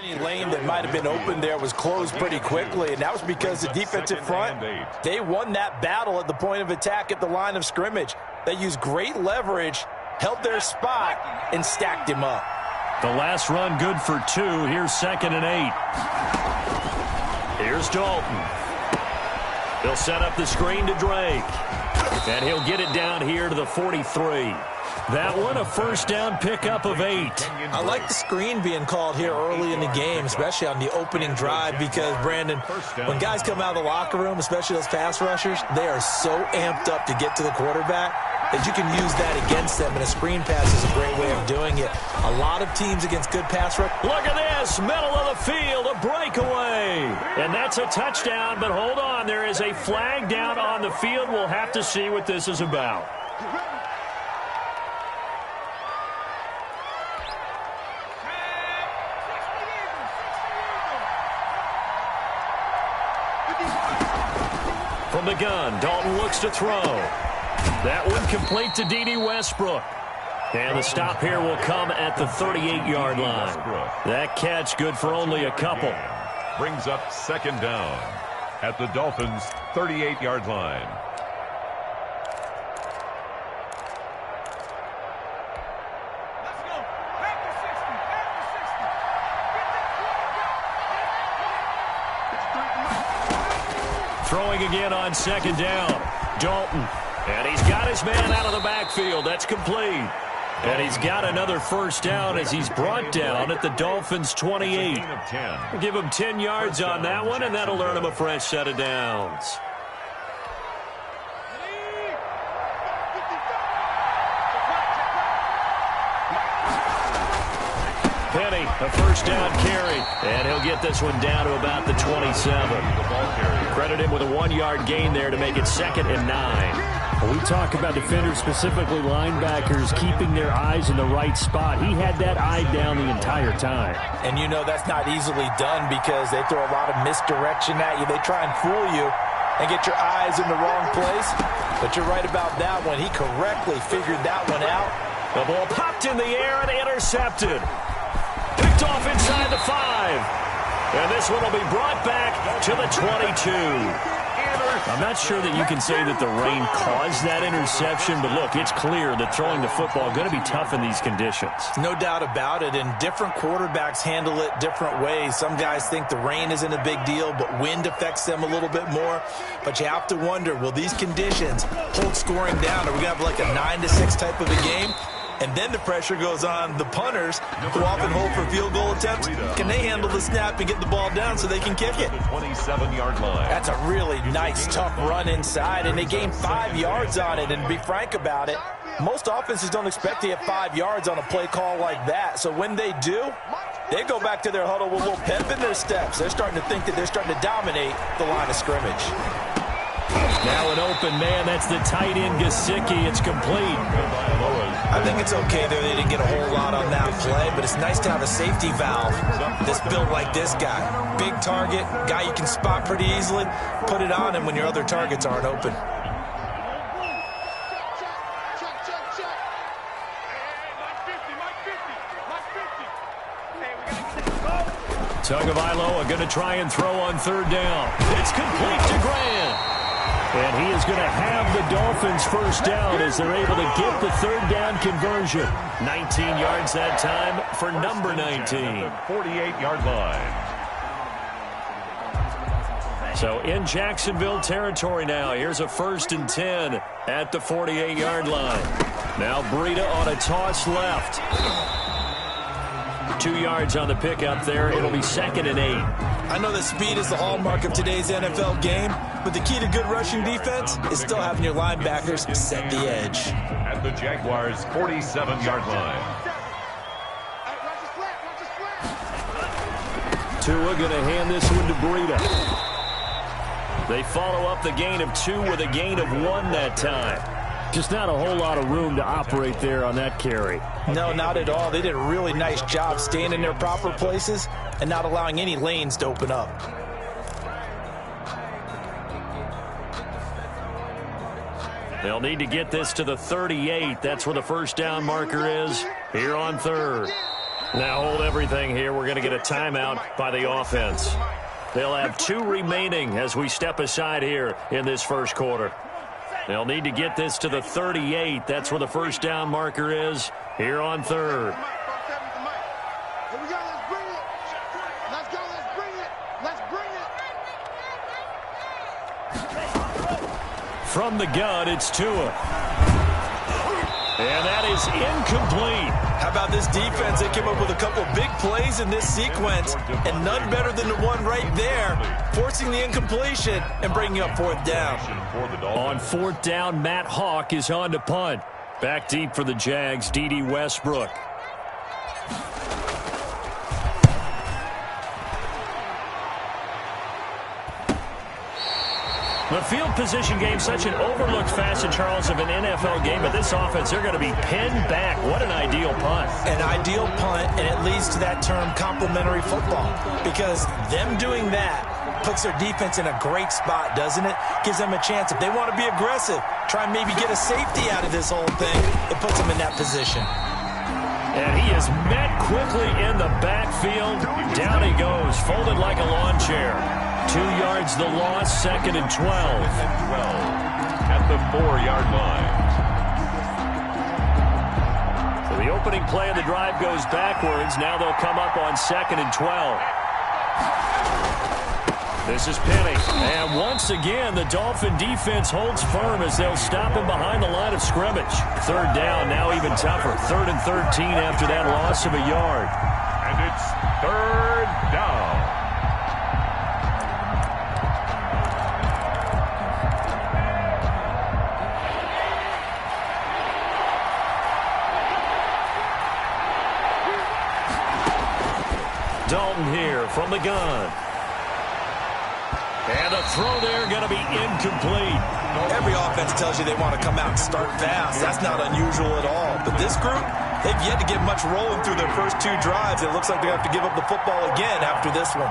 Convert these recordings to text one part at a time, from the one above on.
Any lane that might have been open there was closed pretty quickly, and that was because the defensive front, they won that battle at the point of attack at the line of scrimmage. They used great leverage, held their spot, and stacked him up. The last run good for 2. Here's 2nd and 8. Here's Dalton. He'll set up the screen to Drake. And he'll get it down here to the 43. That one, a first down pickup of 8. I like the screen being called here early in the game, especially on the opening drive, because, Brandon, when guys come out of the locker room, especially those pass rushers, they are so amped up to get to the quarterback that you can use that against them, and a screen pass is a great way of doing it. A lot of teams against good pass rush. Look at this, middle of the field, a breakaway. And that's a touchdown, but hold on, there is a flag down on the field. We'll have to see what this is about. From the gun, Dalton looks to throw. That one complete to D.D. Westbrook. And the stop here will come at the 38-yard line. That catch good for only a couple. Brings up 2nd down at the Dolphins' 38-yard line. Throwing again on 2nd down. Dalton. And he's got his man out of the backfield. That's complete. And he's got another first down as he's brought down at the Dolphins' 28. Give him 10 yards on that one, and that'll earn him a fresh set of downs. Penny, a first down carry. And he'll get this one down to about the 27. Credit him with a 1-yard gain there to make it 2nd and 9. We talk about defenders, specifically linebackers, keeping their eyes in the right spot. He had that eye down the entire time. And you know that's not easily done because they throw a lot of misdirection at you. They try and fool you and get your eyes in the wrong place. But you're right about that one. He correctly figured that one out. The ball popped in the air and intercepted. Picked off inside the 5. And this one will be brought back to the 22. I'm not sure that you can say that the rain caused that interception, but look, it's clear that throwing the football is going to be tough in these conditions. No doubt about it, and different quarterbacks handle it different ways. Some guys think the rain isn't a big deal, but wind affects them a little bit more. But you have to wonder, will these conditions hold scoring down? Are we going to have like a 9-6 type of a game? And then the pressure goes on the punters who often hold for field goal attempts. Can they handle the snap and get the ball down so they can kick it? 27-yard line. That's a really nice, tough run inside, and they gained 5 yards on it. And to be frank about it, most offenses don't expect to get 5 yards on a play call like that. So when they do, they go back to their huddle with a little pep in their steps. They're starting to think that they're starting to dominate the line of scrimmage. Now an open man. That's the tight end, Gesicki. It's complete. I think it's okay there. They didn't get a whole lot on that play, but it's nice to have a safety valve that's built like this guy. Big target, guy you can spot pretty easily. Put it on him when your other targets aren't open. Tagovailoa going to try and throw on 3rd down. It's complete to Grant. And he is going to have the Dolphins first down as they're able to get the 3rd down conversion. 19 yards that time for number 19. 48-yard line. So in Jacksonville territory now. Here's a 1st and 10 at the 48-yard line. Now Breida on a toss left. 2 yards on the pickup there. It'll be 2nd and 8. I know that speed is the hallmark of today's NFL game, but the key to good rushing defense is still having your linebackers set the edge. At the Jaguars' 47-yard line. Tua going to hand this one to Breida. They follow up the gain of 2 with a gain of 1 that time. Just not a whole lot of room to operate there on that carry. No, not at all. They did a really nice job staying in their proper places and not allowing any lanes to open up. They'll need to get this to the 38. That's where the first down marker is here on 3rd. Now hold everything here. We're going to get a timeout by the offense. They'll have 2 remaining as we step aside here in this first quarter. They'll need to get this to the 38. That's where the first down marker is here on third. Here we go. Let's bring it. Let's go. Let's bring it. Let's bring it. From the gun, it's Tua. And that is incomplete. How about this defense? They came up with a couple of big plays in this sequence, and none better than the one right there, forcing the incompletion and bringing up fourth down. On fourth down, Matt Hawk is on to punt. Back deep for the Jags, D.D. Westbrook. The field position game, such an overlooked facet, Charles, of an NFL game. But this offense, they're going to be pinned back. What an ideal punt. An ideal punt, and it leads to that term complementary football. Because them doing that puts their defense in a great spot, doesn't it? Gives them a chance. If they want to be aggressive, try and maybe get a safety out of this whole thing, it puts them in that position. And he is met quickly in the backfield. Down he goes, folded like a lawn chair. 2 yards the loss, 2nd and 12. At the 4-yard line. So the opening play of the drive goes backwards. Now they'll come up on 2nd and 12. This is Penny. And once again, the Dolphin defense holds firm as they'll stop him behind the line of scrimmage. Third down, now even tougher. 3rd and 13 after that loss of a yard. And it's 3rd down. Dalton here from the gun. And a throw there going to be incomplete. Every offense tells you they want to come out and start fast. That's not unusual at all. But this group, they've yet to get much rolling through their first 2 drives. It looks like they have to give up the football again after this one.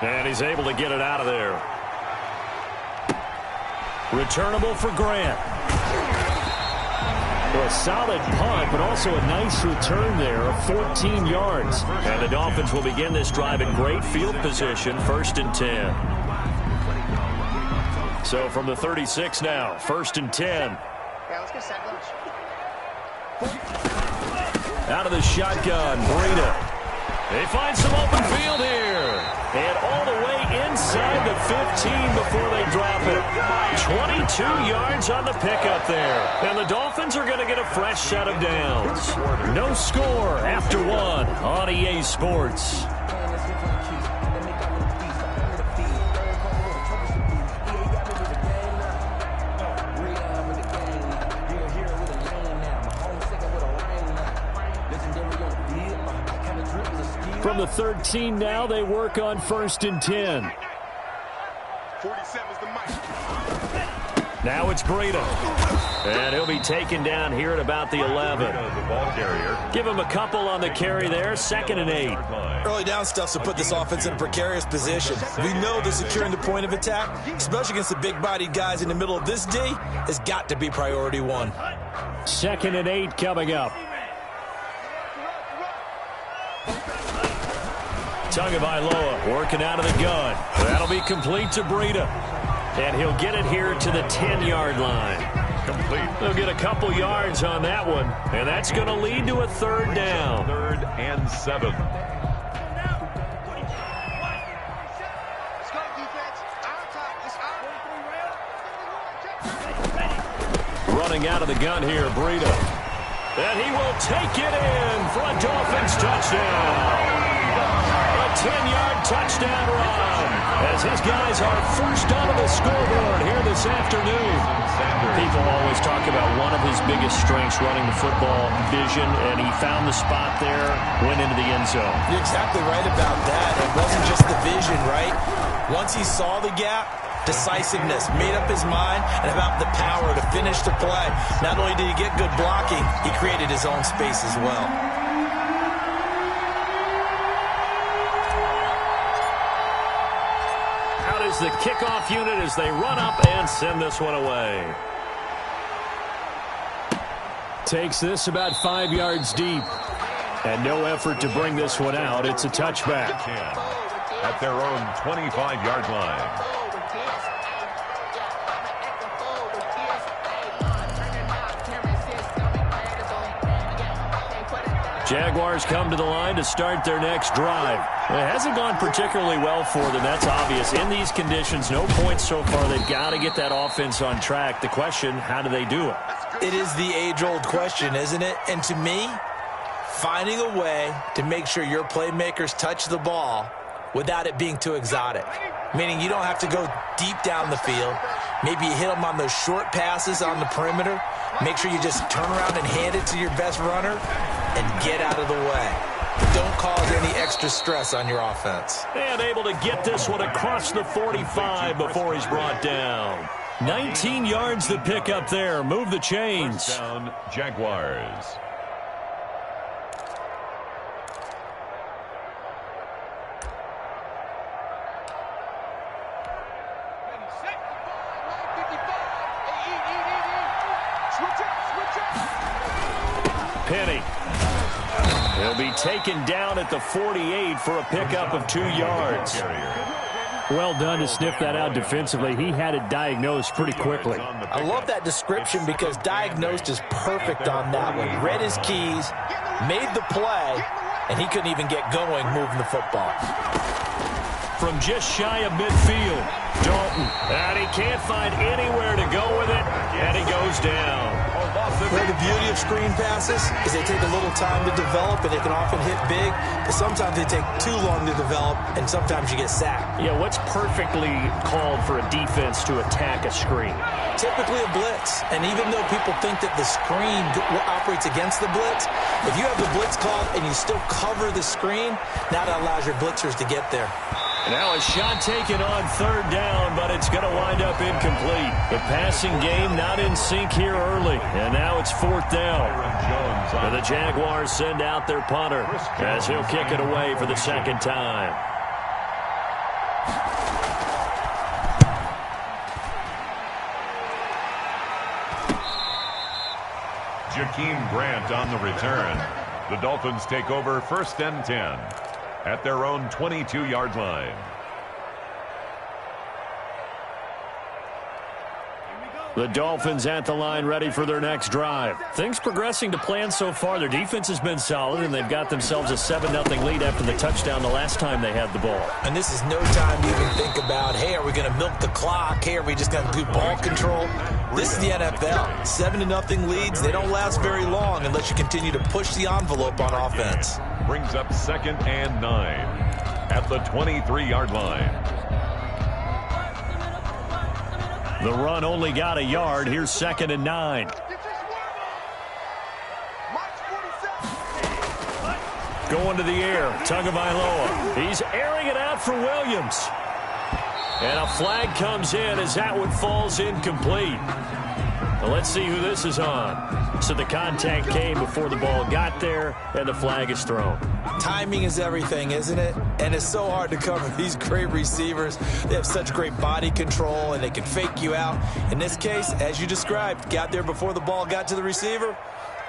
And he's able to get it out of there. Returnable for Grant. Well, a solid punt, but also a nice return there of 14 yards. And the Dolphins will begin this drive in great field position, 1st and 10. So from the 36 now, 1st and 10. Yeah, let's get sack lunch. Out of the shotgun, Breida. They find some open field here. And all the way inside the 15 before they drop it. 22 yards on the pickup there. And the Dolphins are going to get a fresh set of downs. No score after 1 on EA Sports. From the 13 now, they work on 1st and 10. 47's the mic. Now it's Breida. And he'll be taken down here at about the 11. The ball carrier. Give him a couple on the carry there, 2nd and 8. Early down stuff's to put this offense in a precarious position. We know that securing the point of attack, especially against the big-bodied guys in the middle of this D, has got to be priority 1. 2nd and 8 coming up. Tagovailoa working out of the gun. That'll be complete to Breida. And he'll get it here to the 10-yard line. Complete. They'll get a couple yards on that one. And that's going to lead to a 3rd down. 3rd and 7. Let's go, defense. Our top. Running out of the gun here, Breida. And he will take it in for a Dolphins touchdown. A 10-yard touchdown run as his guys are first onto the scoreboard here this afternoon. People always talk about one of his biggest strengths, running the football, vision, and he found the spot there, went into the end zone. You're exactly right about that. It wasn't just the vision, right? Once he saw the gap, decisiveness, made up his mind, and about the power to finish the play. Not only did he get good blocking, he created his own space as well. the kickoff unit as they run up and send this one away. Takes this about 5 yards deep. And no effort to bring this one out. It's a touchback. At their own 25-yard line. Jaguars come to the line to start their next drive. It hasn't gone particularly well for them. That's obvious. In these conditions, no points so far. They've got to get that offense on track. The question, how do they do it? It is the age-old question, isn't it? And to me, finding a way to make sure your playmakers touch the ball without it being too exotic. Meaning you don't have to go deep down the field. Maybe you hit them on those short passes on the perimeter. Make sure you just turn around and hand it to your best runner and get out of the way. Don't cause any extra stress on your offense. And able to get this one across the 45 before he's brought down. 19 yards to pick up there. Move the chains. First down, Jaguars. Penny. He'll be taken down at the 48 for a pickup of 2 yards. Well done to sniff that out defensively. He had it diagnosed pretty quickly. I love that description because diagnosed is perfect on that one. Read his keys, made the play, and he couldn't even get going moving the football. From just shy of midfield, Dalton. And he can't find anywhere to go with it, and he goes down. Well, the beauty of screen passes is they take a little time to develop, and they can often hit big, but sometimes they take too long to develop, and sometimes you get sacked. Yeah, what's perfectly called for a defense to attack a screen? Typically a blitz, and even though people think that the screen operates against the blitz, if you have the blitz called and you still cover the screen, now that allows your blitzers to get there. Now a shot taken on third down, but it's going to wind up incomplete. The passing game not in sync here early, and now it's fourth down. And the Jaguars send out their punter as he'll kick it away for the second time. Jakeem Grant on the return. The Dolphins take over 1st and 10 at their own 22-yard line. The Dolphins at the line ready for their next drive. Things progressing to plan so far. Their defense has been solid, and they've got themselves a 7-0 lead after the touchdown the last time they had the ball. And this is no time to even think about, hey, are we going to milk the clock? Hey, are we just going to do ball control? This is the NFL. 7-0 leads, they don't last very long unless you continue to push the envelope on offense. Brings up 2nd and 9 at the 23-yard line. The run only got a yard. Here's 2nd and 9. Going to the air. Tagovailoa. He's airing it out for Williams. And a flag comes in as that one falls incomplete. Now let's see who this is on. So the contact came before the ball got there, and the flag is thrown. Timing is everything, isn't it? And it's so hard to cover these great receivers. They have such great body control, and they can fake you out. In this case, as you described, got there before the ball got to the receiver.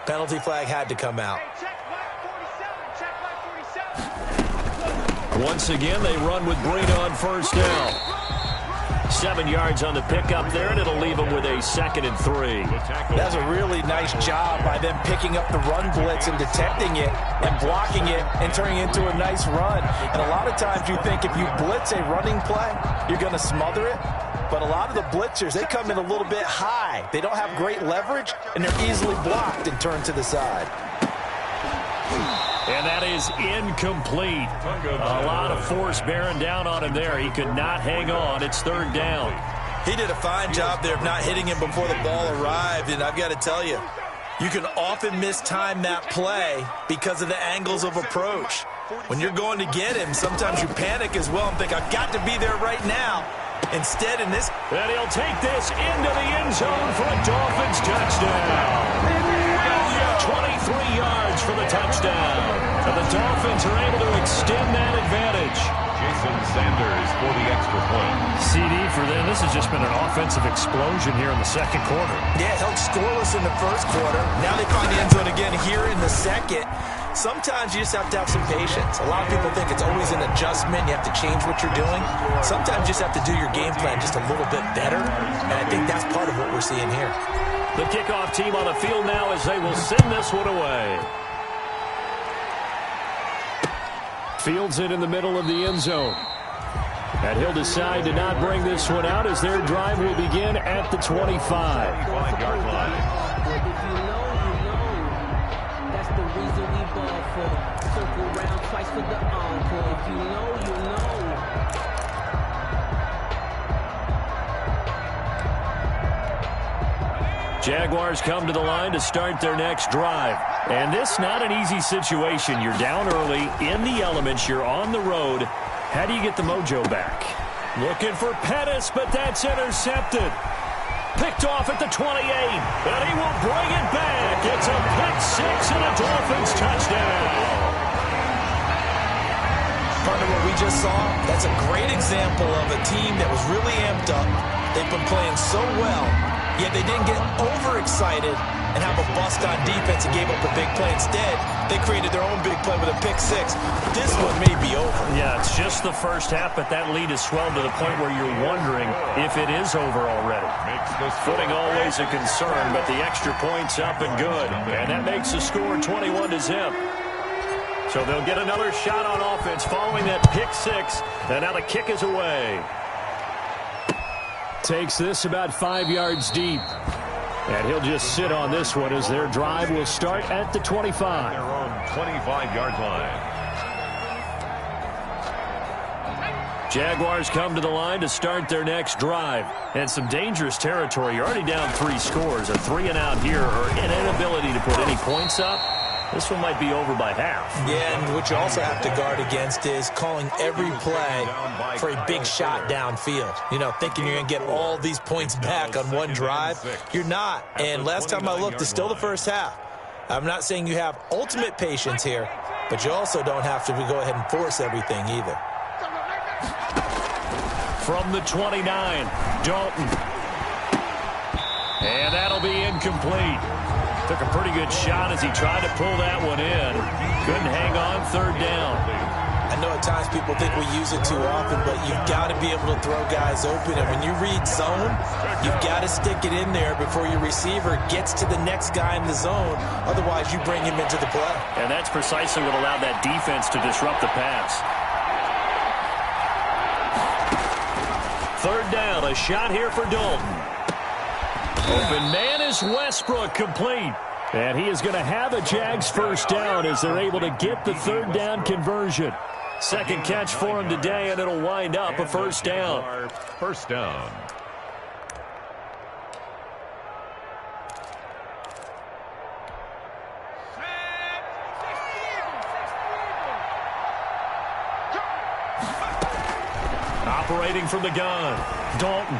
Penalty flag had to come out. Once again, they run with Breida on first down. 7 yards on the pickup there, and it'll leave them with a 2nd and 3. That's a really nice job by them picking up the run blitz and detecting it and blocking it and turning it into a nice run. And a lot of times you think if you blitz a running play, you're going to smother it. But a lot of the blitzers, they come in a little bit high. They don't have great leverage, and they're easily blocked and turned to the side. And that is incomplete. A lot of force bearing down on him there. He could not hang on. It's 3rd down. He did a fine job there of not hitting him before the ball arrived. And I've got to tell you, you can often mistime that play because of the angles of approach. When you're going to get him, sometimes you panic as well and think, I've got to be there right now. Instead, in this... And he'll take this into the end zone for a Dolphins touchdown. 23 yards for the touchdown. And the Dolphins are able to extend that advantage. Jason Sanders for the extra point. CD for them. This has just been an offensive explosion here in the second quarter. Yeah, held scoreless in the first quarter. Now they find the end zone again here in the second. Sometimes you just have to have some patience. A lot of people think it's always an adjustment. You have to change what you're doing. Sometimes you just have to do your game plan just a little bit better. And I think that's part of what we're seeing here. The kickoff team on the field now as they will send this one away. Fields it in the middle of the end zone. And he'll decide to not bring this one out as their drive will begin at the 25. 25-yard line. If you know, that's the reason we ball for. Circle round twice for the encore. If you know, you know. Jaguars come to the line to start their next drive. And this not an easy situation. You're down early, in the elements, you're on the road. How do you get the mojo back? Looking for Pettis, but that's intercepted. Picked off at the 28, and he will bring it back. It's a pick six and a Dolphins touchdown. Partner, what we just saw, that's a great example of a team that was really amped up. They've been playing so well, yet they didn't get overexcited and have a bust on defense and gave up a big play. Instead, they created their own big play with a pick six. This one may be over. Yeah, it's just the first half, but that lead has swelled to the point where you're wondering if it is over already. Footing always a concern, but the extra point's up and good. And that makes the score 21-0. So they'll get another shot on offense following that pick six. And now the kick is away. Takes this about 5 yards deep. And he'll just sit on this one as their drive will start at the 25. Their own 25-yard line. Jaguars come to the line to start their next drive. And some dangerous territory. You're already down 3 scores. A 3-and-out here or an inability to put any points up. This one might be over by half. Yeah, and what you also have to guard against is calling every play for a big shot downfield. You know, thinking you're going to get all these points back on one drive. You're not. And last time I looked, it's still the first half. I'm not saying you have ultimate patience here, but you also don't have to go ahead and force everything either. From the 29, Dalton. And that'll be incomplete. Took a pretty good shot as he tried to pull that one in. Couldn't hang on, third down. I know at times people think we use it too often, but you've got to be able to throw guys open. And when you read zone, you've got to stick it in there before your receiver gets to the next guy in the zone. Otherwise, you bring him into the play. And that's precisely what allowed that defense to disrupt the pass. Third down, a shot here for Dalton. Open man is Westbrook, complete. And he is going to have a Jags first down as they're able to get the third down conversion. Second catch for him today, and it'll wind up a first down. First down. Operating from the gun, Dalton.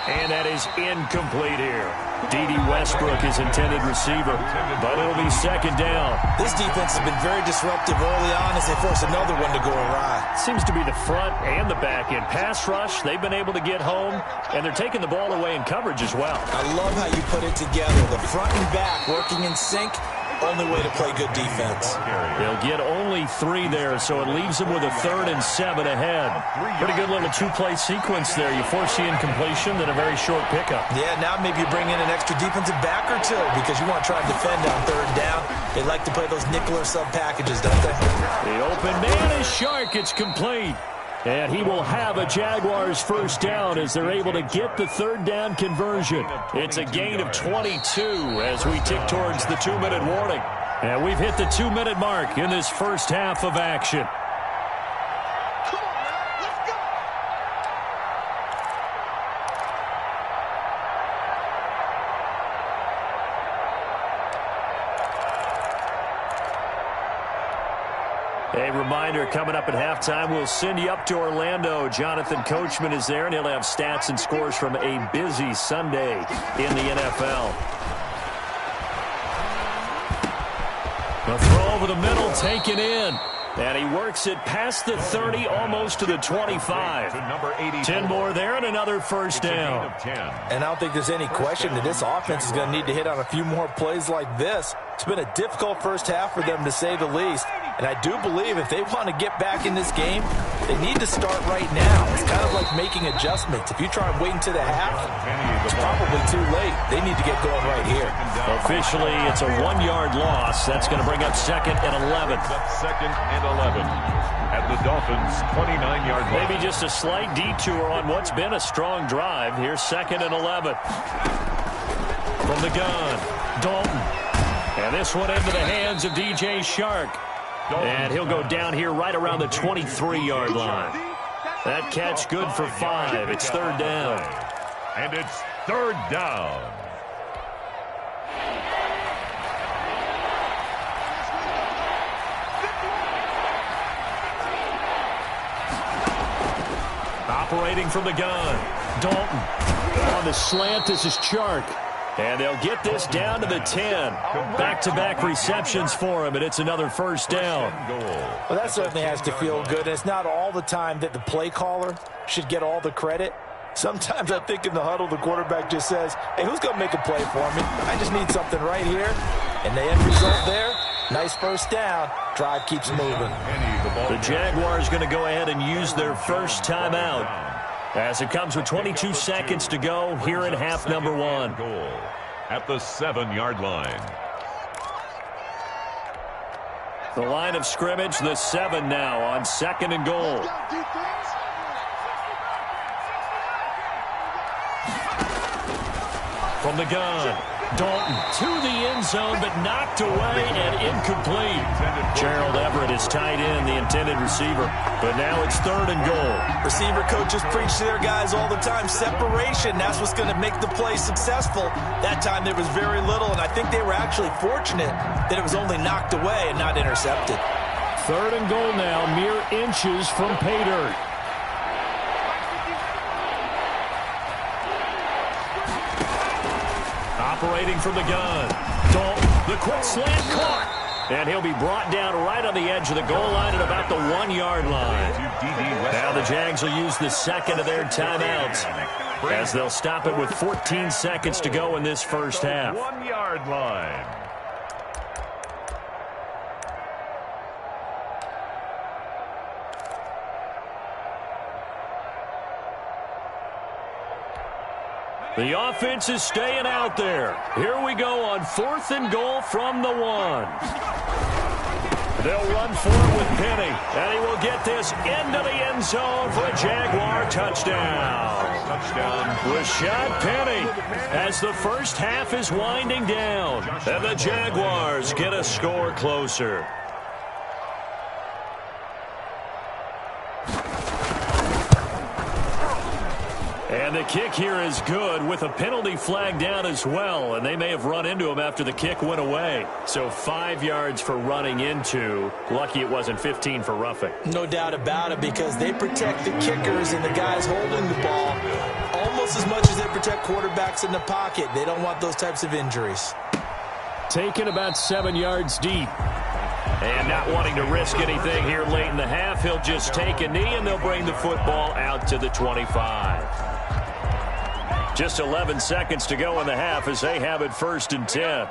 And that is incomplete here. D.D. Westbrook is intended receiver, but it'll be second down. This defense has been very disruptive early on as they force another one to go awry. Seems to be the front and the back end. Pass rush, they've been able to get home, and they're taking the ball away in coverage as well. I love how you put it together. The front and back working in sync. Only way to play good defense. They'll get only 3 there, so it leaves them with a 3rd and 7 ahead. Pretty good little 2-play sequence there. You force the incompletion, then a very short pickup. Yeah, now maybe you bring in an extra defensive back or two because you want to try to defend on 3rd down. They like to play those nickel or sub packages, don't they? The open man is Shark. It's complete. And he will have a Jaguars first down as they're able to get the 3rd down conversion. It's a gain of 22 as we tick towards the 2-minute warning. And we've hit the 2-minute mark in this first half of action. Come on, man. Let's go. A reminder, coming up at halftime, we'll send you up to Orlando. Jonathan Coachman is there, and he'll have stats and scores from a busy Sunday in the NFL. A throw over the middle, taken in. And he works it past the 30, almost to the 25. 10 more there and another first down. And I don't think there's any question that this offense is going to need to hit on a few more plays like this. It's been a difficult first half for them, to say the least. And I do believe if they want to get back in this game, they need to start right now. It's kind of like making adjustments. If you try and wait until the half, it's probably too late. They need to get going right here. Officially, it's a 1-yard loss. That's going to bring up 2nd and 11. Second and 11 at the Dolphins' 29-yard line. Maybe just a slight detour on what's been a strong drive. Here's 2nd and 11. From the gun, Dalton. And this one into the hands of DJ Shark. And he'll go down here right around the 23-yard line. That catch good for 5. It's 3rd down. And it's 3rd down. Operating from the gun, Dalton. On the slant, this is Chark. And they'll get this down to the 10. Back-to-back receptions for him, and it's another first down. Well, that certainly has to feel good. And it's not all the time that the play caller should get all the credit. Sometimes I think in the huddle, the quarterback just says, hey, who's going to make a play for me? I just need something right here. And the end result there, nice first down. Drive keeps moving. The Jaguars going to go ahead and use their first timeout, as it comes with 22 seconds to go here in half number 1. Goal at the 7-yard line. The line of scrimmage, the 7 now on 2nd and goal. From the gun, Dalton to the end zone, but knocked away and incomplete. Gerald Everett is tight end, the intended receiver. But now it's 3rd and goal. Receiver coaches preach to their guys all the time. Separation, that's what's going to make the play successful. That time there was very little, and I think they were actually fortunate that it was only knocked away and not intercepted. 3rd and goal now, mere inches from pay dirt. Operating from the gun, Dalton, the quick slant caught. And he'll be brought down right on the edge of the goal line at about the 1-yard line. Now the Jags will use the 2nd of their timeouts, as they'll stop it with 14 seconds to go in this first half. 1-yard line. The offense is staying out there. Here we go on 4th and goal from the 1. They'll run for it with Penny, and he will get this into the end zone for a Jaguar touchdown. Rashad Penny, as the first half is winding down, and the Jaguars get a score closer. And the kick here is good, with a penalty flag down as well, and they may have run into him after the kick went away. So 5 yards for running into. Lucky it wasn't 15 for roughing. No doubt about it, because they protect the kickers and the guys holding the ball almost as much as they protect quarterbacks in the pocket. They don't want those types of injuries. Taken about 7 yards deep. And not wanting to risk anything here late in the half, he'll just take a knee, and they'll bring the football out to the 25. Just 11 seconds to go in the half as they have it 1st and 10.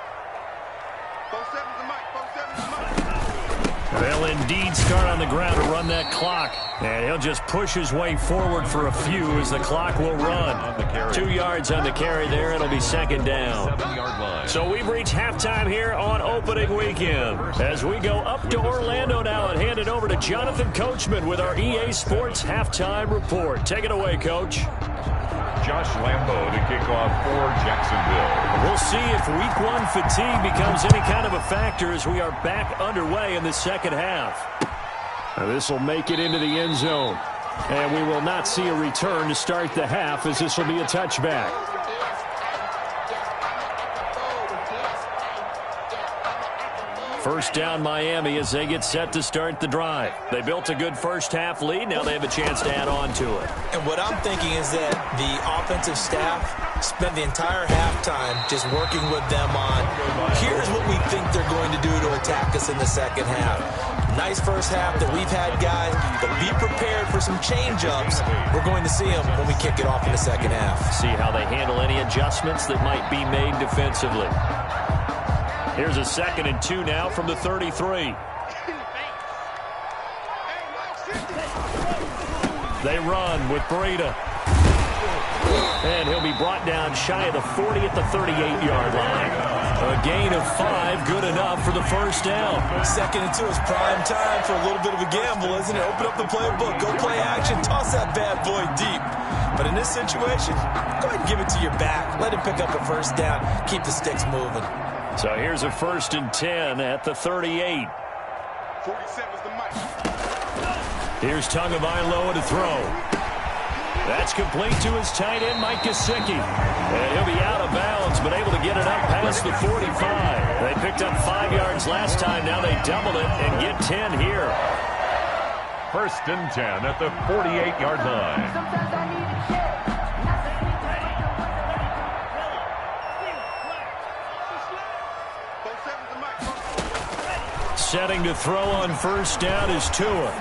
They'll indeed start on the ground to run that clock. And he'll just push his way forward for a few as the clock will run. 2 yards on the carry there. It'll be 2nd down. So we've reached halftime here on opening weekend. As we go up to Orlando now and hand it over to Jonathan Coachman with our EA Sports Halftime Report. Take it away, Coach. Josh Lambo to kick off for Jacksonville. We'll see if Week 1 fatigue becomes any kind of a factor as we are back underway in the second half. This will make it into the end zone. And we will not see a return to start the half, as this will be a touchback. First down Miami as they get set to start the drive. They built a good first half lead. Now they have a chance to add on to it. And what I'm thinking is that the offensive staff spent the entire halftime just working with them on, here's what we think they're going to do to attack us in the second half. Nice first half that we've had, guys, but be prepared for some change-ups. We're going to see them when we kick it off in the second half. See how they handle any adjustments that might be made defensively. Here's a 2nd and 2 now from the 33. They run with Breida. And he'll be brought down shy of the 40 at the 38-yard line. A gain of 5, good enough for the first down. 2nd and 2 is prime time for a little bit of a gamble, isn't it? Open up the playbook, go play action, toss that bad boy deep. But in this situation, go ahead and give it to your back. Let him pick up a first down, keep the sticks moving. So here's a 1st and 10 at the 38. 47's the mic. Here's Tagovailoa to throw. That's complete to his tight end, Mike Gesicki. And he'll be out of bounds, but able to get it up past the 45. They picked up 5 yards last time. Now they double it and get 10 here. 1st and 10 at the 48-yard line. Setting to throw on first down is Tua.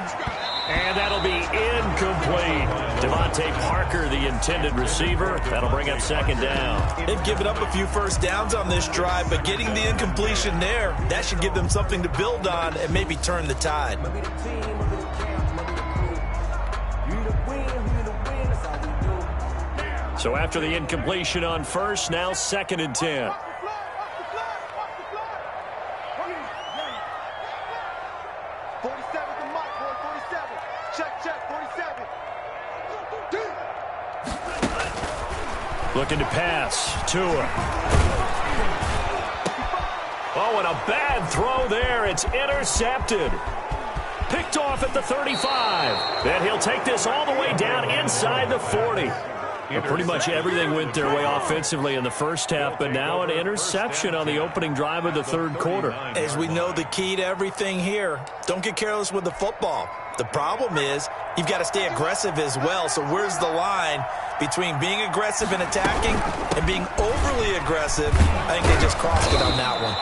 And that'll be incomplete. Devontae Parker, the intended receiver. That'll bring up 2nd down. They've given up a few first downs on this drive, but getting the incompletion there, that should give them something to build on and maybe turn the tide. So after the incompletion on first, now 2nd and 10. Looking to pass. Tua. Oh, and a bad throw there. It's intercepted. Picked off at the 35. And he'll take this all the way down inside the 40. Pretty much everything went their way offensively in the first half, but now an interception on the opening drive of the 3rd quarter. As we know, the key to everything here, don't get careless with the football. The problem is you've got to stay aggressive as well. So where's the line between being aggressive and attacking and being overly aggressive? I think they just crossed it on that one.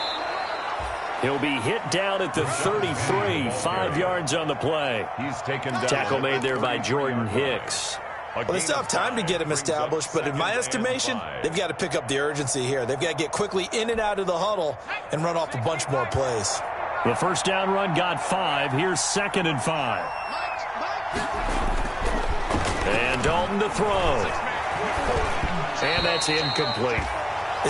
He'll be hit down at the 33, 5 yards on the play. He's taken down. Tackle made there by Jordan Hicks. Well, they still have time to get him established, but in my estimation, they've got to pick up the urgency here. They've got to get quickly in and out of the huddle and run off a bunch more plays. The first down run got 5. Here's 2nd and 5. And Dalton to throw. And that's incomplete.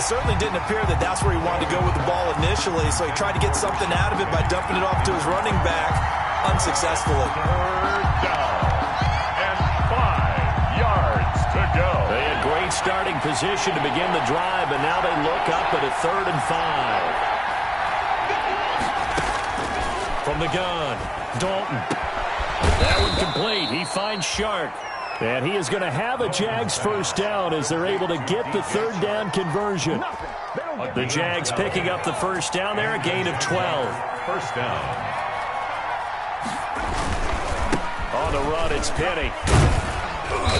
It certainly didn't appear that that's where he wanted to go with the ball initially, so he tried to get something out of it by dumping it off to his running back unsuccessfully. 3rd down and 5 yards to go. They had great starting position to begin the drive, but now they look up at a 3rd and 5. From the gun, Dalton. That one complete. He finds Shark. And he is going to have a Jags first down as they're able to get the 3rd down conversion. The Jags picking up the first down there, a gain of 12. First down. On the run, it's Penny.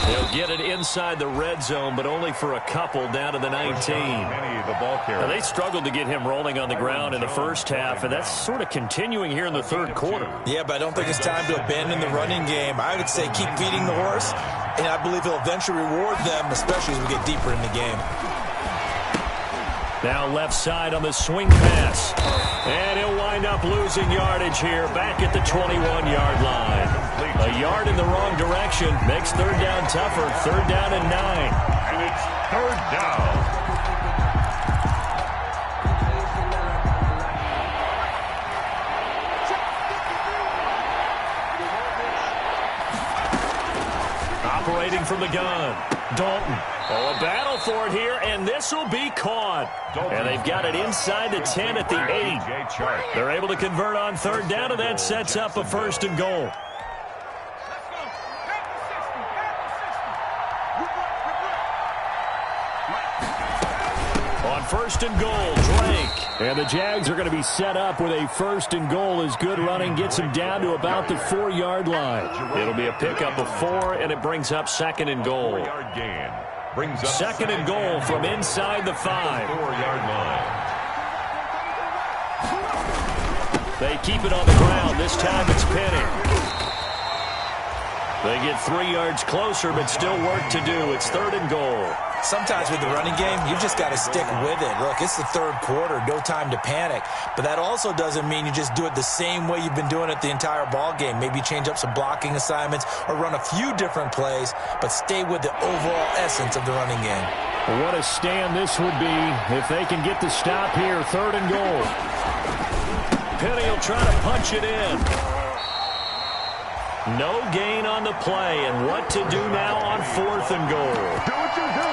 They'll get it inside the red zone, but only for a couple down to the 19. The ball carrier. Now, they struggled to get him rolling on the ground in the first half, and that's sort of continuing here in the 3rd quarter. Yeah, but I don't think it's time to abandon the running game. I would say keep feeding the horse, and I believe he'll eventually reward them, especially as we get deeper in the game. Now left side on the swing pass. And he'll wind up losing yardage here back at the 21-yard line. A yard in the wrong direction makes 3rd down tougher. 3rd down and 9. And it's 3rd down. Operating from the gun, Dalton. Oh, a battle for it here, and this will be caught. And they've got it inside the 10 at the 8. They're able to convert on 3rd down, and that sets up a 1st and goal. On 1st and goal, Drake. And the Jags are going to be set up with a 1st and goal as good running gets them down to about the 4-yard line. It'll be a pickup of 4, and it brings up 2nd and goal. 4-yard gain. Brings up 2nd and goal from inside the 5. 4-yard line. They keep it on the ground. This time it's Penny. They get 3 yards closer, but still work to do. It's 3rd and goal. Sometimes with the running game, you've just got to stick with it. Look, it's the 3rd quarter, no time to panic. But that also doesn't mean you just do it the same way you've been doing it the entire ball game. Maybe change up some blocking assignments or run a few different plays, but stay with the overall essence of the running game. What a stand this would be if they can get the stop here. 3rd and goal. Penny will try to punch it in. No gain on the play, and what to do now on 4th and goal. Do what you do.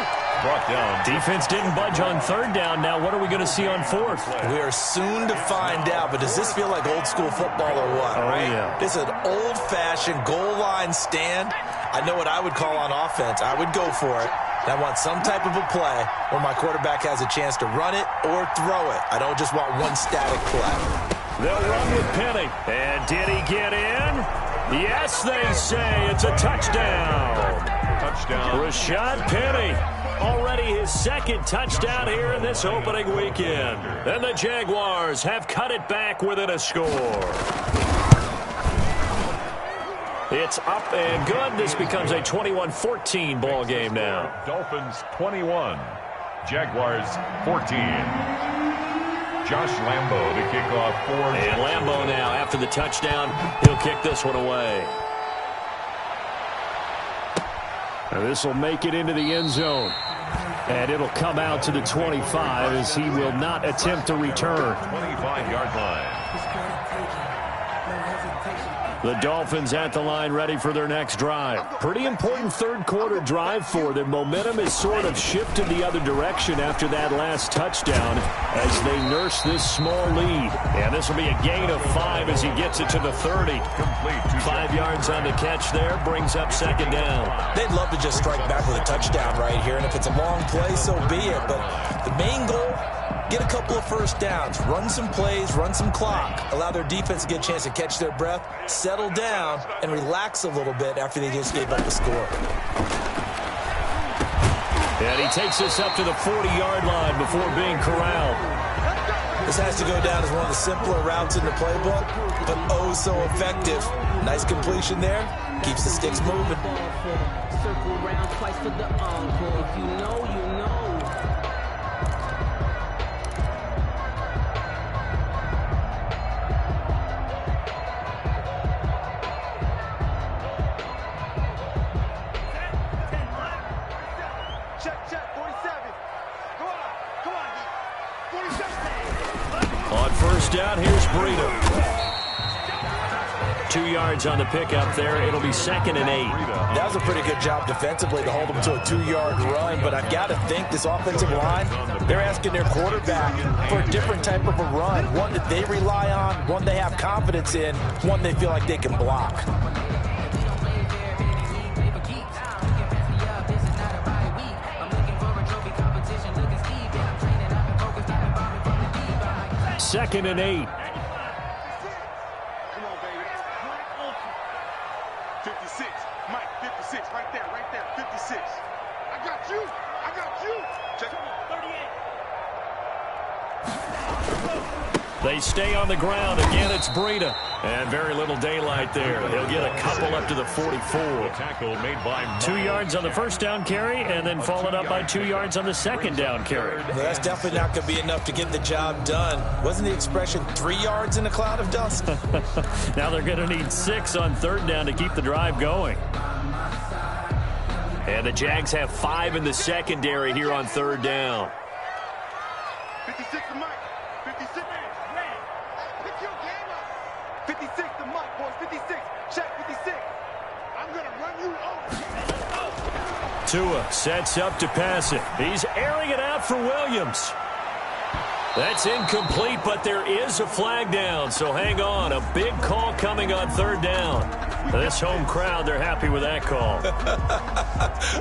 Brought down. Defense didn't budge on 3rd down. Now what are we going to see on 4th? We are soon to find out, but does this feel like old school football or what? Oh, right? yeah. This is an old-fashioned goal line stand. I know what I would call on offense. I would go for it. I want some type of a play where my quarterback has a chance to run it or throw it. I don't just want one static play. They'll run with Penny. And did he get in? Yes, they say it's a touchdown. Touchdown. Rashad Penny, already his 2nd touchdown here in this opening weekend. And the Jaguars have cut it back within a score. It's up and good. This becomes a 21-14 ball game now. Dolphins 21, Jaguars 14. Josh Lambo to kick off for. And Lambo now, after the touchdown, he'll kick this one away. And this will make it into the end zone. And it'll come out to the 25 as he will not attempt to return. 25-yard line. The Dolphins at the line ready for their next drive. Pretty important 3rd quarter drive for them. Momentum has sort of shifted the other direction after that last touchdown as they nurse this small lead. And this will be a gain of 5 as he gets it to the 30. Complete. 5 yards on the catch there, brings up 2nd down. They'd love to just strike back with a touchdown right here, and if it's a long play, so be it. But the main goal, get a couple of 1st downs, run some plays, run some clock, allow their defense to get a chance to catch their breath, settle down, and relax a little bit after they just gave up the score. And he takes this up to the 40-yard line before being corralled. This has to go down as one of the simpler routes in the playbook, but oh so effective. Nice completion there. Keeps the sticks moving. Circle round twice for the encore. If you know, you know. Check, 47. Come on, 47. On 1st down, here's Breida. 2 yards on the pickup there. It'll be 2nd and 8. That was a pretty good job defensively to hold them to a 2-yard run, but I've got to think this offensive line, they're asking their quarterback for a different type of a run, one that they rely on, one they have confidence in, one they feel like they can block. Second and 8. 56. Mike, 56. Right there. 56. I got you. Check. 38. They stay on the ground. Again, it's Breida. And very little daylight there. He'll get a couple up to the 44. Tackle made by 2 yards on the 1st down carry, and then followed up by 2 yards on the 2nd down carry. Well, that's definitely not going to be enough to get the job done. Wasn't the expression 3 yards in a cloud of dust? Now they're going to need 6 on 3rd down to keep the drive going. And the Jags have 5 in the secondary here on 3rd down. 56 to Mike. 56. Pick your game up. 56 to Mike, boys. 56. Check 56. I'm going to run you over. Tua sets up to pass it. He's airing it out for Williams. That's incomplete, but there is a flag down, so hang on. A big call coming on third down. This home crowd, they're happy with that call.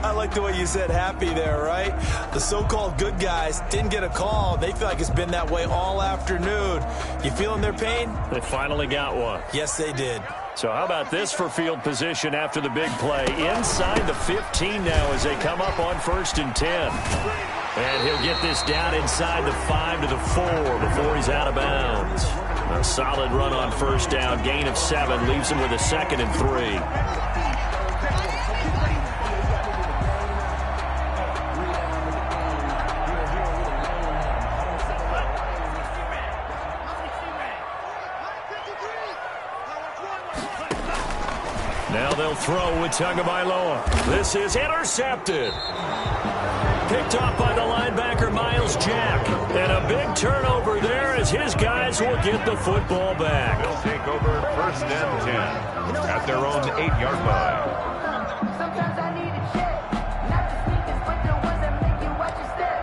I like the way you said happy there, right? The so-called good guys didn't get a call. They feel like it's been that way all afternoon. You feeling their pain? They finally got one. Yes, they did. So how about this for field position after the big play? Inside the 15 now as they come up on 1st and 10. And he'll get this down inside the 5 to the 4 before he's out of bounds. A solid run on 1st down. Gain of 7 leaves him with a 2nd and 3. Now they'll throw with Tagovailoa. This is intercepted. Picked off by the linebacker, Miles Jack. And a big turnover there as his guys will get the football back. They'll take over 1st and 10 at their own 8-yard line. Sometimes I need a check. Not the sneakers, but the ones that make you watch your step.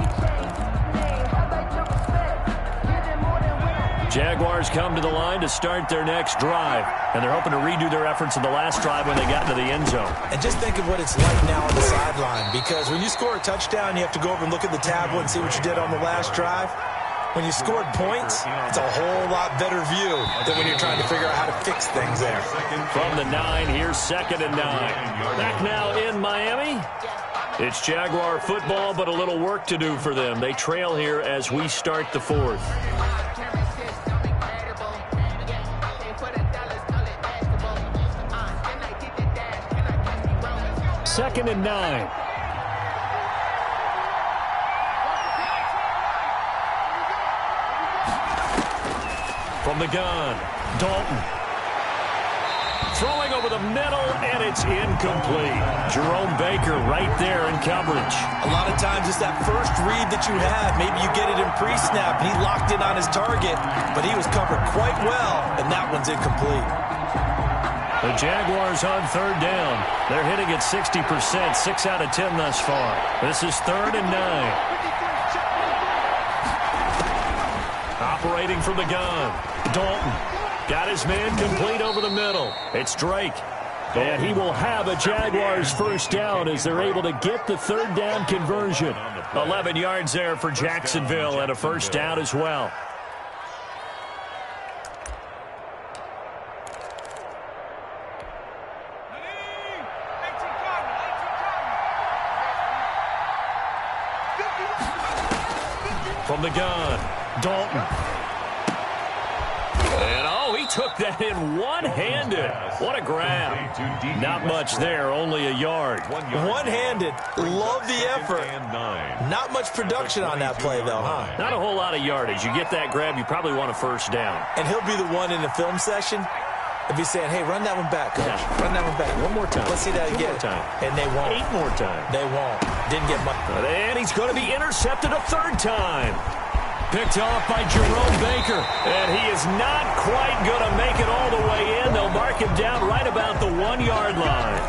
It changed. Hey, how about your respect? Give them more than when I... Jaguars come to the line to start their next drive. And they're hoping to redo their efforts in the last drive when they got into the end zone. And just think of what it's like now on the sideline. Because when you score a touchdown, you have to go over and look at the tablet and see what you did on the last drive. When you scored points, it's a whole lot better view than when you're trying to figure out how to fix things there. From the 9, here's 2nd and 9. Back now in Miami. It's Jaguar football, but a little work to do for them. They trail here as we start the 4th. 2nd and 9. From the gun, Dalton. Throwing over the middle, and it's incomplete. Jerome Baker right there in coverage. A lot of times it's that first read that you have. Maybe you get it in pre-snap. He locked in on his target, but he was covered quite well, and that one's incomplete. The Jaguars on 3rd down. They're hitting at 60%, 6 out of 10 thus far. This is 3rd and 9. Operating from the gun. Dalton got his man complete over the middle. It's Drake. And he will have a Jaguars 1st down as they're able to get the 3rd down conversion. 11 yards there for Jacksonville and a 1st down as well. From the gun, Dalton. And he took that in one-handed. What a grab. Not much there, only a yard. One-handed. Love the effort. Not much production on that play, though, huh? Not a whole lot of yardage. You get that grab, you probably want a 1st down. And he'll be the one in the film session. If he's saying, hey, run that one back, coach. Yeah. Run that one back. One more time. Let's see that again. 2 more time. And they won't. 8 more time. They won't. Didn't get much. And he's going to be intercepted a 3rd time. Picked off by Jerome Baker. And he is not quite going to make it all the way in. They'll mark him down right about the 1-yard line.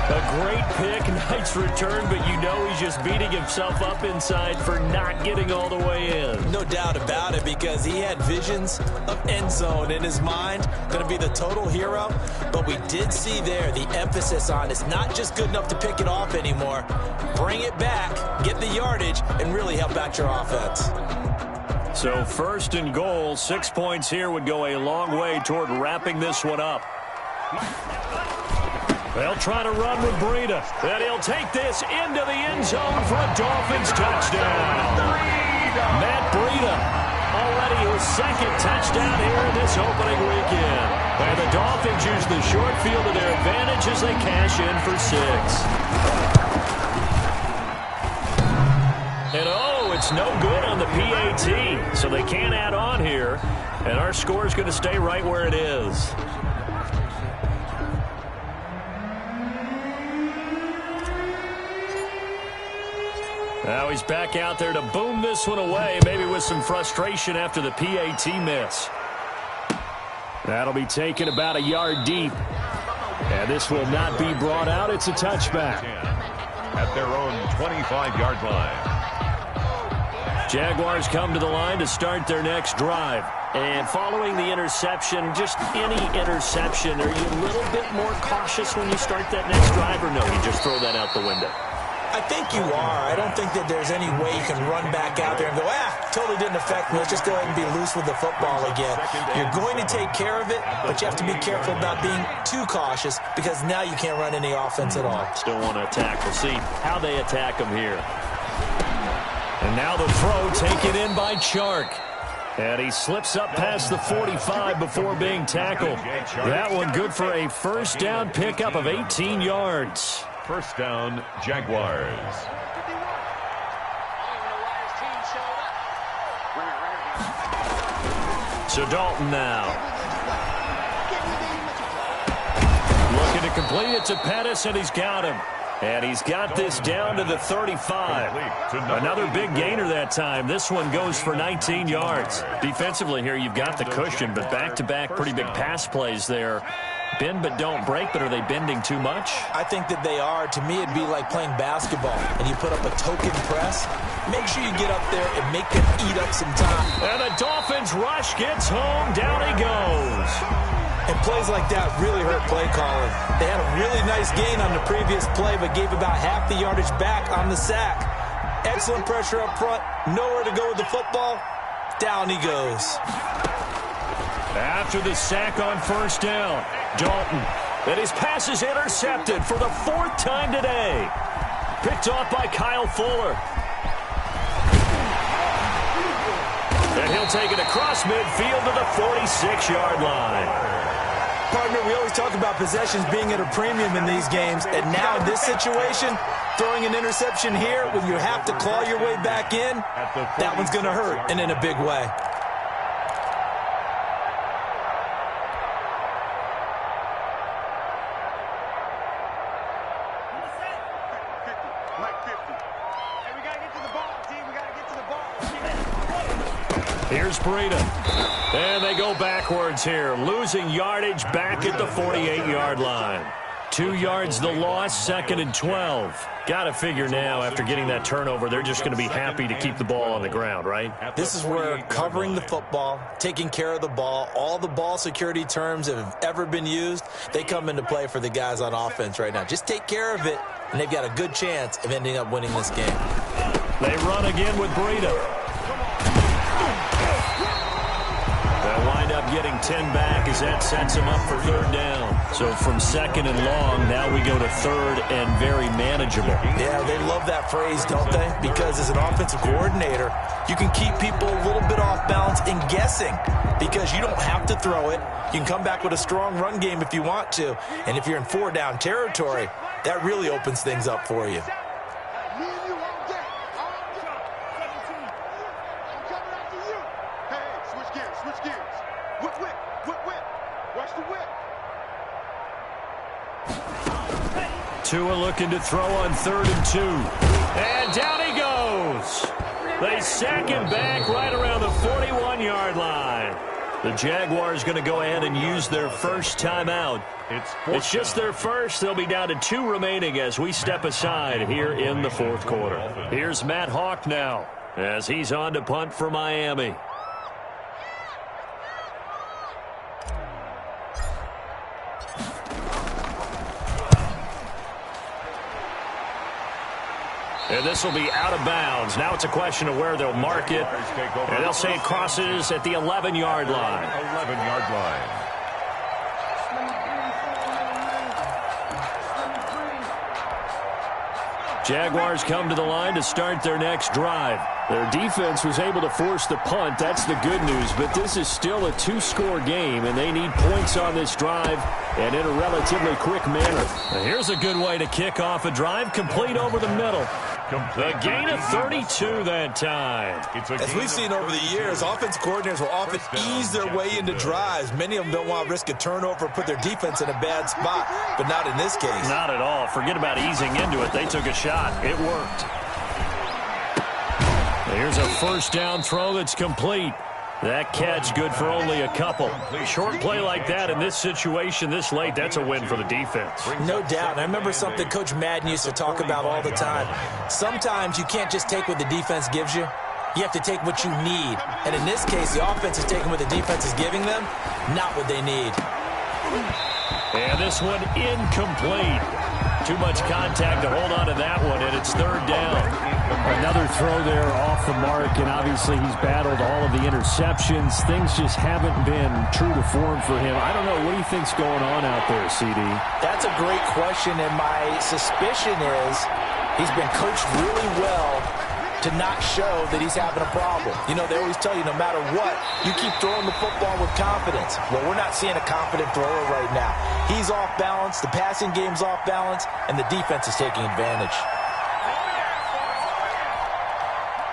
A great pick, nice return, but you know he's just beating himself up inside for not getting all the way in. No doubt about it, because he had visions of end zone in his mind. Going to be the total hero. But we did see there the emphasis on it's not just good enough to pick it off anymore. Bring it back, get the yardage, and really help out your offense. So 1st and goal, 6 points here would go a long way toward wrapping this one up. They'll try to run with Breida. And he'll take this into the end zone for a Dolphins touchdown. Matt Breida, already his 2nd touchdown here in this opening weekend. And the Dolphins use the short field to their advantage as they cash in for 6. And it's no good on the PAT, so they can't add on here. And our score is going to stay right where it is. Now he's back out there to boom this one away, maybe with some frustration after the PAT miss. That'll be taken about a yard deep. And this will not be brought out. It's a touchback. At their own 25-yard line. Jaguars come to the line to start their next drive. And following the interception, just any interception, are you a little bit more cautious when you start that next drive, or no, you just throw that out the window? I think you are. I don't think that there's any way you can run back out there and go, totally didn't affect me. Let's just go ahead and be loose with the football again. You're going to take care of it, but you have to be careful about being too cautious because now you can't run any offense at all. Still want to attack. We'll see how they attack them here. And now the throw taken in by Chark. And he slips up past the 45 before being tackled. That one good for a first down pickup of 18 yards. First down, Jaguars. So Dalton now. Looking to complete it to Pettis, and he's got him. And he's got this down to the 35. Another big gainer that time. This one goes for 19 yards. Defensively here, you've got the cushion, but back-to-back pretty big pass plays there. Bend but don't break, but are they bending too much? I think that they are. To me, it'd be like playing basketball, and you put up a token press. Make sure you get up there and make them eat up some time. And the Dolphins rush gets home. Down he goes. And plays like that really hurt play calling. They had a really nice gain on the previous play, but gave about half the yardage back on the sack. Excellent pressure up front. Nowhere to go with the football. Down he goes. After the sack on first down, Dalton. And his pass is intercepted for the fourth time today. Picked off by Kyle Fuller. And he'll take it across midfield to the 46-yard line. Partner, we always talk about possessions being at a premium in these games, and now in this situation, throwing an interception here when you have to claw your way back in, that one's going to hurt, and in a big way. Here's Breida. And they go backwards here, losing yardage back at the 48-yard line. 2 yards the loss, 2nd and 12. Got to figure now, after getting that turnover, they're just going to be happy to keep the ball on the ground, right? This is where covering the football, taking care of the ball, all the ball security terms that have ever been used, they come into play for the guys on offense right now. Just take care of it, and they've got a good chance of ending up winning this game. They run again with Breida. They'll wind up getting 10 back as that sets them up for third down. So from 2nd and long, now we go to 3rd and very manageable. Yeah, they love that phrase, don't they? Because as an offensive coordinator, you can keep people a little bit off balance and guessing because you don't have to throw it. You can come back with a strong run game if you want to. And if you're in 4-down territory, that really opens things up for you. Tua looking to throw on 3rd and 2. And down he goes. They sack him back right around the 41-yard line. The Jaguars going to go ahead and use their first timeout. It's just their first. They'll be down to 2 remaining as we step aside here in the 4th quarter. Here's Matt Hawk now as he's on to punt for Miami. And this will be out of bounds. Now it's a question of where they'll mark it. And they'll say it crosses at the 11-yard line. 11-yard line. Jaguars come to the line to start their next drive. Their defense was able to force the punt. That's the good news. But this is still a 2-score game, and they need points on this drive and in a relatively quick manner. Now here's a good way to kick off a drive, complete over the middle. A gain of 32 that time. As we've seen over the years, offense coordinators will often ease their way into drives. Many of them don't want to risk a turnover or put their defense in a bad spot, but not in this case. Not at all. Forget about easing into it. They took a shot. It worked. Here's a first down throw that's complete. That catch good for only a couple. Short play like that in this situation this late, that's a win for the defense. No doubt. I remember something Coach Madden used to talk about all the time. Sometimes you can't just take what the defense gives you. You have to take what you need. And in this case, the offense is taking what the defense is giving them, not what they need. And this one incomplete. Too much contact to hold on to that one, and it's third down. Another throw there off the mark, and obviously he's battled all of the interceptions. Things just haven't been true to form for him. I don't know. What do you think's going on out there, CD? That's a great question, and my suspicion is he's been coached really well to not show that he's having a problem. You know, they always tell you no matter what, you keep throwing the football with confidence. Well, we're not seeing a confident thrower right now. He's off balance, the passing game's off balance, and the defense is taking advantage.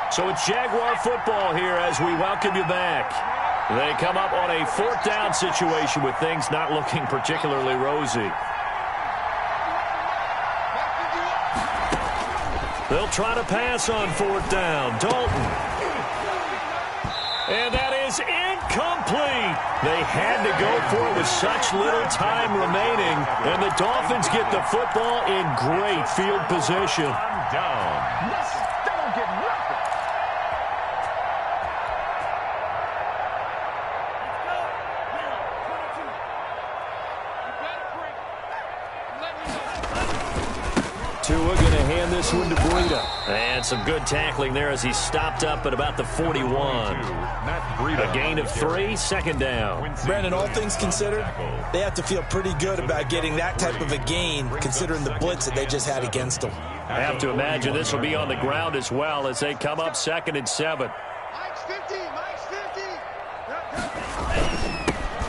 So it's Jaguar football here as we welcome you back. They come up on a fourth down situation with things not looking particularly rosy. They'll try to pass on fourth down. Dalton. And that is incomplete. They had to go for it with such little time remaining. And the Dolphins get the football in great field position. Down. Tua going to hand this one to Breida. And some good tackling there as he stopped up at about the 41. A gain of 3, second down. Brandon, all things considered, they have to feel pretty good about getting that type of a gain considering the blitz that they just had against them. I have to imagine this will be on the ground as well as they come up 2nd and 7. Mike's 50, Mike's 50.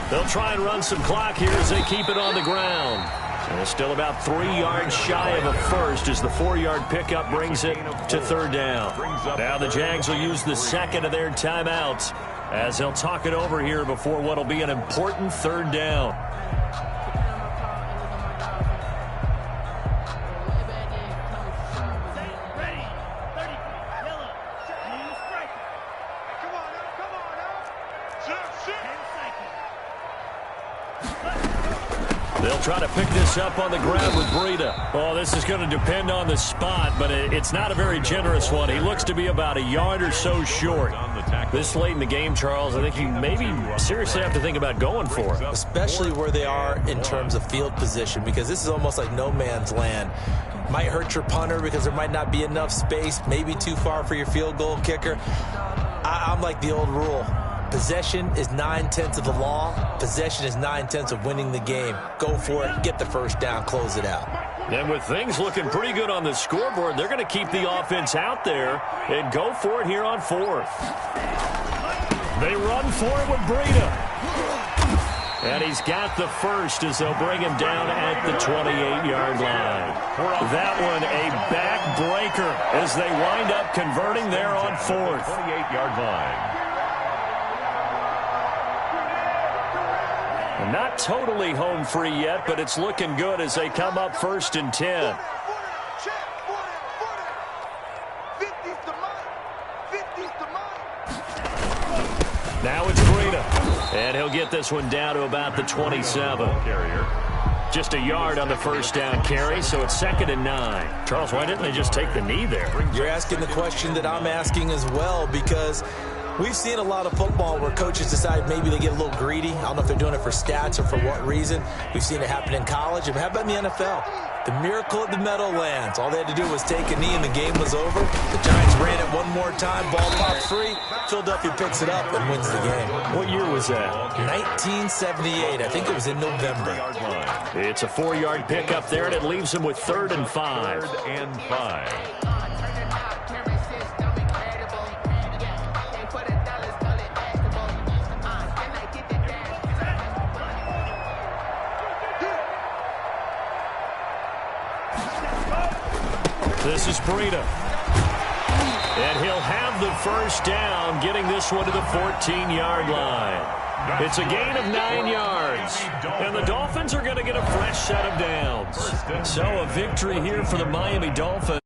They'll try and run some clock here as they keep it on the ground. And it's still about 3 yards shy of a first as the 4-yard pickup brings it to third down. Now the Jags will use the second of their timeouts as they'll talk it over here before what will be an important third down. They'll try to pick this up on the ground with Breida. Oh, this is going to depend on the spot, but it's not a very generous one. He looks to be about a yard or so short. This late in the game, Charles, I think you maybe seriously have to think about going for it. Especially where they are in terms of field position, because this is almost like no man's land. Might hurt your punter because there might not be enough space, maybe too far for your field goal kicker. I'm like the old rule. Possession is 9/10 of the law. Possession is 9/10 of winning the game. Go for it. Get the first down. Close it out. And with things looking pretty good on the scoreboard, they're going to keep the offense out there and go for it here on fourth. They run for it with Breida. And he's got the first as they'll bring him down at the 28-yard line. That one a backbreaker as they wind up converting there on fourth. 28-yard line. Not totally home free yet, but it's looking good as they come up 1st and 10. Now it's Breida. And he'll get this one down to about the 27. Just a yard on the first down carry, so it's 2nd and 9. Charles, why didn't they just take the knee there? You're asking the question that I'm asking as well, because we've seen a lot of football where coaches decide maybe they get a little greedy. I don't know if they're doing it for stats or for what reason. We've seen it happen in college. And how about in the NFL? The miracle at the Meadowlands. All they had to do was take a knee and the game was over. The Giants ran it one more time. Ball popped free. Philadelphia picks it up and wins the game. What year was that? 1978. I think it was in November. It's a 4-yard pickup there, and it leaves them with 3rd and 5. 3rd and 5. This is Breida. And he'll have the first down, getting this one to the 14-yard line. It's a gain of 9 yards. And the Dolphins are going to get a fresh set of downs. So a victory here for the Miami Dolphins.